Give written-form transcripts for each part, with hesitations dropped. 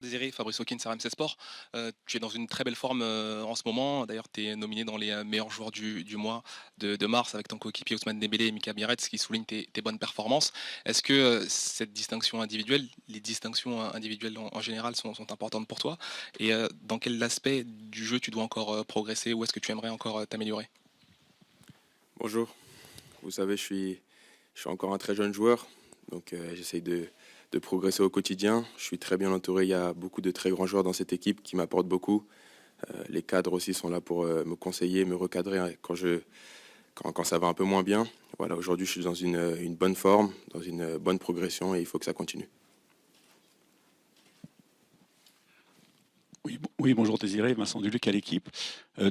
Désiré, Fabrice Hawkins, RMC Sport. Tu es dans une très belle forme en ce moment. D'ailleurs, tu es nominé dans les meilleurs joueurs du mois de mars avec ton coéquipier Ousmane Dembélé et Mika Bierets qui soulignent tes bonnes performances. Est-ce que cette distinction individuelle, les distinctions individuelles en général sont importantes pour toi? Et dans quel aspect du jeu tu dois encore progresser ou est-ce que tu aimerais encore t'améliorer? Bonjour, vous savez, je suis encore un très jeune joueur, donc j'essaye de progresser au quotidien. Je suis très bien entouré, il y a beaucoup de très grands joueurs dans cette équipe qui m'apportent beaucoup. Les cadres aussi sont là pour me conseiller, me recadrer hein, quand ça va un peu moins bien. Voilà, aujourd'hui je suis dans une bonne forme, dans une bonne progression et il faut que ça continue. Oui, oui, bonjour Désiré, Vincent Duluc à l'équipe.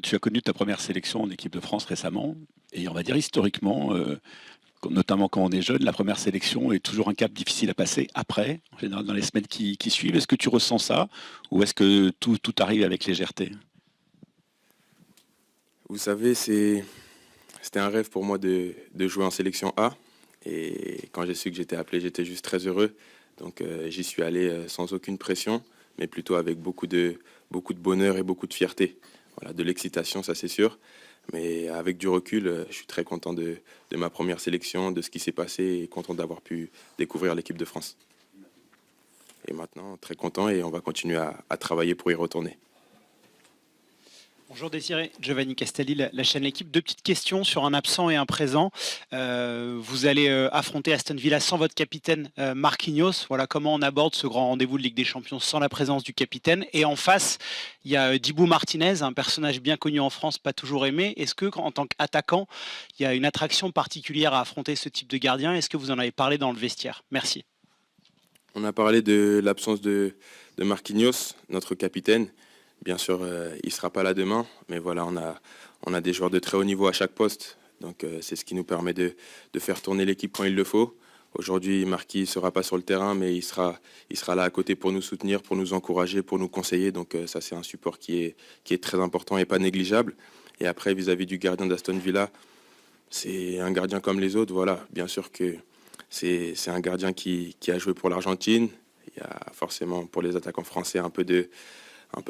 Tu as connu ta première sélection en équipe de France récemment, et on va dire historiquement, notamment quand on est jeune, la première sélection est toujours un cap difficile à passer après, en général dans les semaines qui suivent. Est-ce que tu ressens ça, ou est-ce que tout arrive avec légèreté? Vous savez, c'était un rêve pour moi de jouer en sélection A et quand j'ai su que j'étais appelé, j'étais juste très heureux. Donc j'y suis allé sans aucune pression, mais plutôt avec beaucoup de bonheur et beaucoup de fierté. Voilà, de l'excitation, ça c'est sûr. Mais avec du recul, je suis très content de ma première sélection, de ce qui s'est passé et content d'avoir pu découvrir l'équipe de France. Et maintenant, très content et on va continuer à travailler pour y retourner. Bonjour Désiré, Giovanni Castelli, la chaîne L'équipe. Deux petites questions sur un absent et un présent. Vous allez affronter Aston Villa sans votre capitaine Marquinhos. Voilà comment on aborde ce grand rendez-vous de Ligue des Champions sans la présence du capitaine. Et en face, il y a Dibou Martinez, un personnage bien connu en France, pas toujours aimé. Est-ce que, en tant qu'attaquant, il y a une attraction particulière à affronter ce type de gardien? Est-ce que vous en avez parlé dans le vestiaire? Merci. On a parlé de l'absence de Marquinhos, notre capitaine. Bien sûr, il ne sera pas là demain, mais voilà, on a des joueurs de très haut niveau à chaque poste. Donc c'est ce qui nous permet de faire tourner l'équipe quand il le faut. Aujourd'hui, Marquis ne sera pas sur le terrain, mais il sera là à côté pour nous soutenir, pour nous encourager, pour nous conseiller. Donc ça, c'est un support qui est très important et pas négligeable. Et après, vis-à-vis du gardien d'Aston Villa, c'est un gardien comme les autres. Voilà, bien sûr que c'est un gardien qui a joué pour l'Argentine. Il y a forcément pour les attaquants français un peu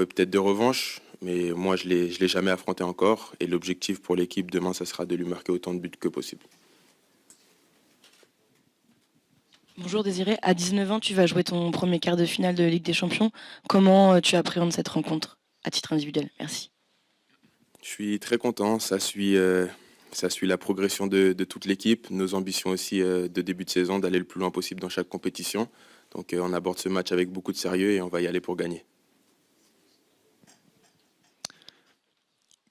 peut-être de revanche, mais moi je l'ai jamais affronté encore. Et l'objectif pour l'équipe demain, ça sera de lui marquer autant de buts que possible. Bonjour Désiré, à 19 ans, tu vas jouer ton premier quart de finale de Ligue des Champions. Comment tu appréhendes cette rencontre à titre individuel? Merci. Je suis très content, ça suit la progression de toute l'équipe, nos ambitions aussi de début de saison, d'aller le plus loin possible dans chaque compétition. Donc on aborde ce match avec beaucoup de sérieux et on va y aller pour gagner.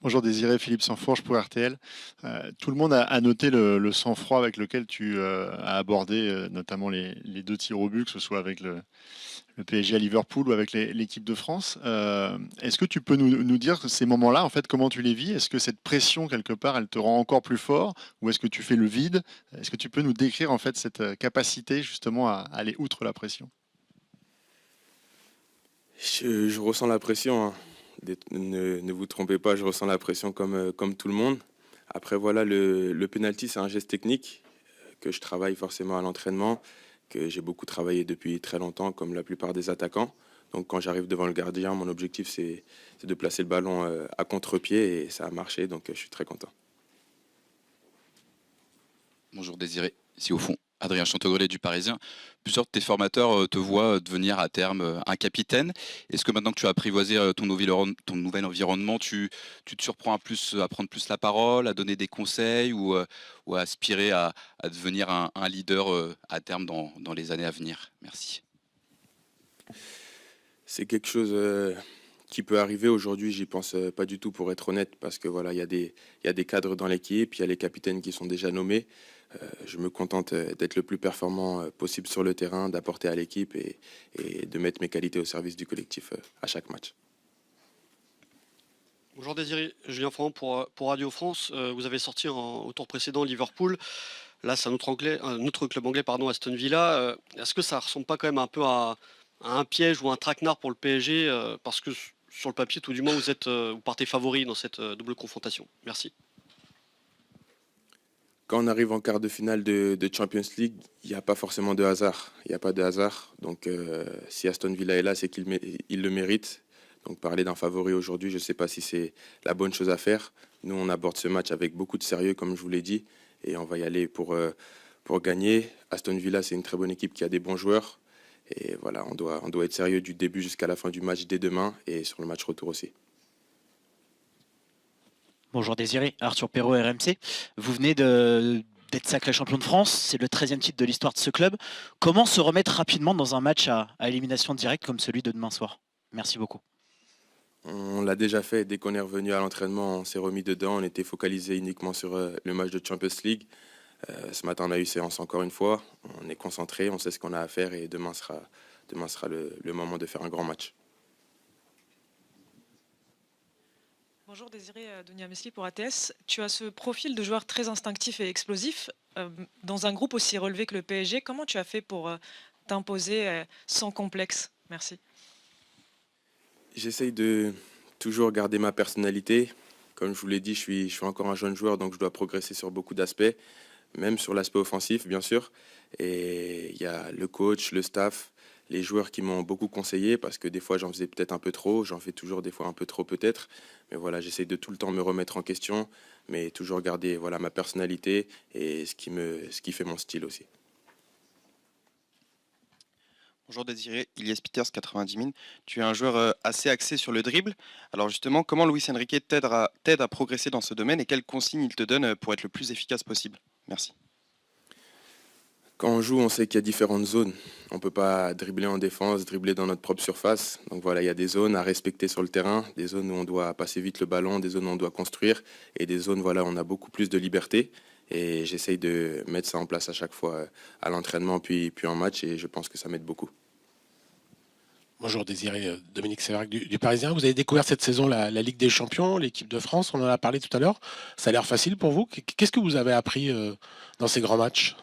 Bonjour Désiré, Philippe Sanfourche pour RTL. Tout le monde a noté le sang-froid avec lequel tu as abordé notamment les deux tirs au but, que ce soit avec le PSG à Liverpool ou avec l'équipe de France. Est-ce que tu peux nous dire ces moments-là, en fait, comment tu les vis? Est-ce que cette pression, quelque part, elle te rend encore plus fort ou est-ce que tu fais le vide? Est-ce que tu peux nous décrire en fait cette capacité justement à aller outre la pression? Je ressens la pression, hein. Ne vous trompez pas, je ressens la pression comme tout le monde. Après, voilà, le penalty, c'est un geste technique que je travaille forcément à l'entraînement, que j'ai beaucoup travaillé depuis très longtemps, comme la plupart des attaquants. Donc, quand j'arrive devant le gardien, mon objectif, c'est de placer le ballon à contre-pied et ça a marché, donc je suis très content. Bonjour Désiré, ici au fond, Adrien Chantegrelet du Parisien. Plusieurs de tes formateurs te voient devenir à terme un capitaine. Est-ce que maintenant que tu as apprivoisé ton nouvel environnement, tu te surprends à prendre plus la parole, à donner des conseils ou à aspirer à devenir un leader à terme dans les années à venir? Merci. C'est quelque chose qui peut arriver aujourd'hui, j'y pense pas du tout pour être honnête, parce que voilà, il y a des cadres dans l'équipe, il y a les capitaines qui sont déjà nommés. Je me contente d'être le plus performant possible sur le terrain, d'apporter à l'équipe et de mettre mes qualités au service du collectif à chaque match. Bonjour Désiré, Julien Franck pour Radio France. Vous avez sorti au tour précédent Liverpool. Là, c'est un autre club anglais, pardon, Aston Villa. Est-ce que ça ressemble pas quand même un peu à un piège ou un traquenard pour le PSG parce que sur le papier, tout du moins, vous partez favori dans cette double confrontation. Merci. Quand on arrive en quart de finale de Champions League, il n'y a pas forcément de hasard. Il n'y a pas de hasard. Donc si Aston Villa est là, c'est qu'il le mérite. Donc parler d'un favori aujourd'hui, je ne sais pas si c'est la bonne chose à faire. Nous, on aborde ce match avec beaucoup de sérieux, comme je vous l'ai dit. Et on va y aller pour gagner. Aston Villa, c'est une très bonne équipe qui a des bons joueurs. Et voilà, on doit être sérieux du début jusqu'à la fin du match dès demain et sur le match retour aussi. Bonjour Désiré, Arthur Perrault, RMC. Vous venez d'être sacré champion de France, c'est le 13e titre de l'histoire de ce club. Comment se remettre rapidement dans un match à élimination directe comme celui de demain soir? Merci beaucoup. On l'a déjà fait, dès qu'on est revenu à l'entraînement, on s'est remis dedans, on était focalisé uniquement sur le match de Champions League. Ce matin, on a eu séance encore une fois, on est concentré, on sait ce qu'on a à faire et demain sera le moment de faire un grand match. Bonjour Désiré, Dunia Mesli pour ATS. Tu as ce profil de joueur très instinctif et explosif. Dans un groupe aussi relevé que le PSG, comment tu as fait pour t'imposer sans complexe? Merci. J'essaye de toujours garder ma personnalité. Comme je vous l'ai dit, je suis encore un jeune joueur, donc je dois progresser sur beaucoup d'aspects, même sur l'aspect offensif, bien sûr. Et il y a le coach, le staff, les joueurs qui m'ont beaucoup conseillé, parce que des fois, j'en faisais peut-être un peu trop, j'en fais toujours des fois un peu trop peut-être. Mais voilà, j'essaye de tout le temps me remettre en question, mais toujours garder voilà, ma personnalité et ce qui fait mon style aussi. Bonjour Désiré, Ilyes Peters, 90 000. Tu es un joueur assez axé sur le dribble. Alors justement, comment Luis Enrique t'aide à progresser dans ce domaine et quelles consignes il te donne pour être le plus efficace possible? Merci. Quand on joue, on sait qu'il y a différentes zones. On ne peut pas dribbler en défense, dribbler dans notre propre surface. Donc voilà, il y a des zones à respecter sur le terrain, des zones où on doit passer vite le ballon, des zones où on doit construire et des zones où on a beaucoup plus de liberté. Et j'essaye de mettre ça en place à chaque fois à l'entraînement puis en match et je pense que ça m'aide beaucoup. Bonjour Désiré, Dominique Séverac du Parisien. Vous avez découvert cette saison la Ligue des Champions, l'équipe de France, on en a parlé tout à l'heure. Ça a l'air facile pour vous. Qu'est-ce que vous avez appris dans ces grands matchs?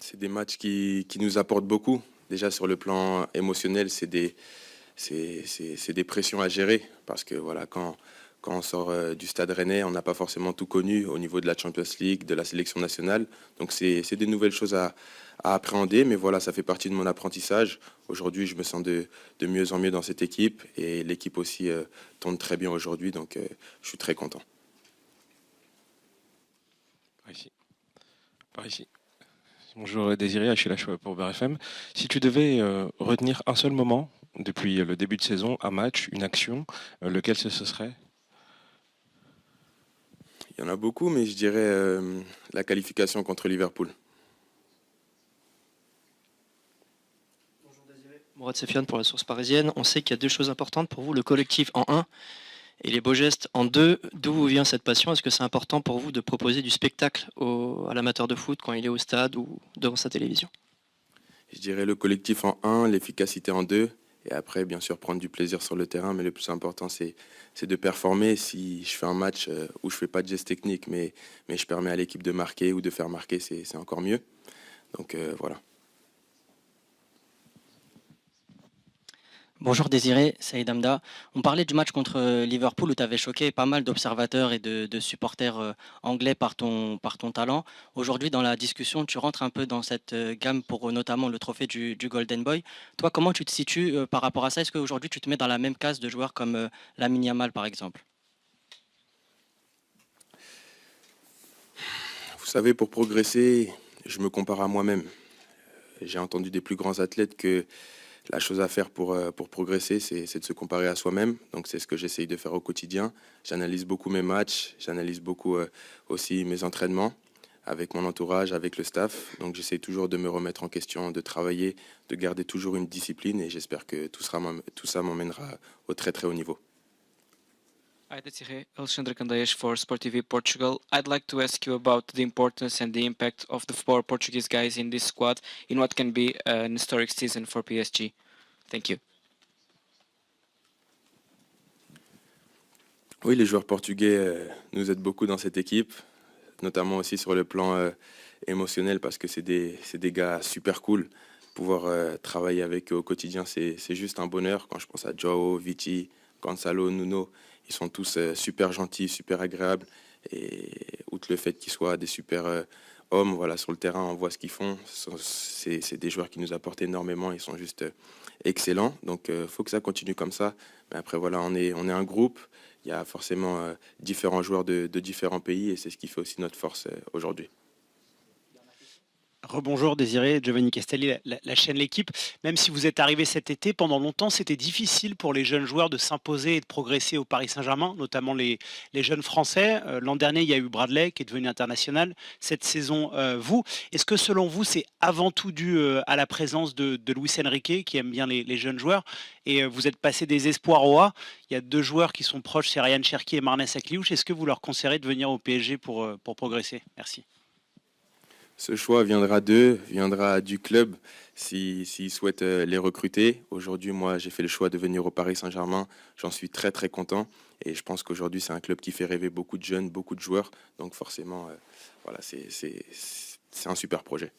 C'est des matchs qui nous apportent beaucoup. Déjà sur le plan émotionnel, c'est des pressions à gérer parce que voilà, quand on sort du Stade Rennais, on n'a pas forcément tout connu au niveau de la Champions League, de la sélection nationale. Donc c'est des nouvelles choses à appréhender, mais voilà, ça fait partie de mon apprentissage. Aujourd'hui, je me sens de mieux en mieux dans cette équipe et l'équipe aussi tourne très bien aujourd'hui, donc je suis très content. Par ici. Bonjour Désiré, Achille Lachoua pour BRFM. Si tu devais retenir un seul moment depuis le début de saison, un match, une action, lequel ce serait? Il y en a beaucoup, mais je dirais la qualification contre Liverpool. Bonjour Désiré. Mourad Sefiane pour la Source Parisienne. On sait qu'il y a deux choses importantes pour vous, le collectif en 1 et les beaux gestes en 2. D'où vient cette passion? Est-ce que c'est important pour vous de proposer du spectacle à l'amateur de foot quand il est au stade ou devant sa télévision? Je dirais le collectif en 1, l'efficacité en 2. Et après, bien sûr, prendre du plaisir sur le terrain. Mais le plus important, c'est de performer. Si je fais un match où je ne fais pas de gestes techniques, mais je permets à l'équipe de marquer ou de faire marquer, c'est encore mieux. Donc voilà. Bonjour Désiré, Saïd Hamda. On parlait du match contre Liverpool où tu avais choqué pas mal d'observateurs et de supporters anglais par ton talent. Aujourd'hui, dans la discussion, tu rentres un peu dans cette gamme pour notamment le trophée du Golden Boy. Toi, comment tu te situes par rapport à ça? Est-ce qu'aujourd'hui, tu te mets dans la même case de joueurs comme Lamine Yamal, par exemple? Vous savez, pour progresser, je me compare à moi-même. J'ai entendu des plus grands athlètes que la chose à faire pour progresser, c'est de se comparer à soi-même. Donc c'est ce que j'essaye de faire au quotidien. J'analyse beaucoup mes matchs, j'analyse beaucoup aussi mes entraînements avec mon entourage, avec le staff. Donc j'essaie toujours de me remettre en question, de travailler, de garder toujours une discipline et j'espère que tout ça m'emmènera au très très haut niveau. Hi, Désiré, Alexandre Candeias for Sport TV Portugal. I'd like to ask you about the importance and the impact of the 4 Portuguese guys in this squad in what can be an historic season for PSG. Thank you. Oui, les joueurs portugais nous aident beaucoup dans cette équipe, notamment aussi sur le plan émotionnel parce que c'est des gars super cool. Pouvoir travailler avec eux au quotidien, c'est juste un bonheur. Quand je pense à Joao, Vici, Gonçalo, Nuno, ils sont tous super gentils, super agréables Et outre le fait qu'ils soient des super hommes, voilà, sur le terrain, on voit ce qu'ils font. C'est des joueurs qui nous apportent énormément, ils sont juste excellents. Donc il faut que ça continue comme ça. Mais après, voilà, on est un groupe. Il y a forcément différents joueurs de différents pays et c'est ce qui fait aussi notre force aujourd'hui. Rebonjour Désiré, Giovanni Castelli, la chaîne L'équipe. Même si vous êtes arrivé cet été, pendant longtemps, c'était difficile pour les jeunes joueurs de s'imposer et de progresser au Paris Saint-Germain, notamment les jeunes Français. L'an dernier, il y a eu Bradley qui est devenu international. Cette saison, vous. Est-ce que selon vous, c'est avant tout dû à la présence de Luis Enrique, qui aime bien les jeunes joueurs, et vous êtes passé des espoirs au A. Il y a 2 joueurs qui sont proches, c'est Ryan Cherki et Marnès Akliouche. Est-ce que vous leur conseillerez de venir au PSG pour progresser? Merci. Ce choix viendra d'eux, viendra du club s'ils souhaitent les recruter. Aujourd'hui, moi, j'ai fait le choix de venir au Paris Saint-Germain. J'en suis très, très content. Et je pense qu'aujourd'hui, c'est un club qui fait rêver beaucoup de jeunes, beaucoup de joueurs. Donc forcément, voilà, c'est un super projet.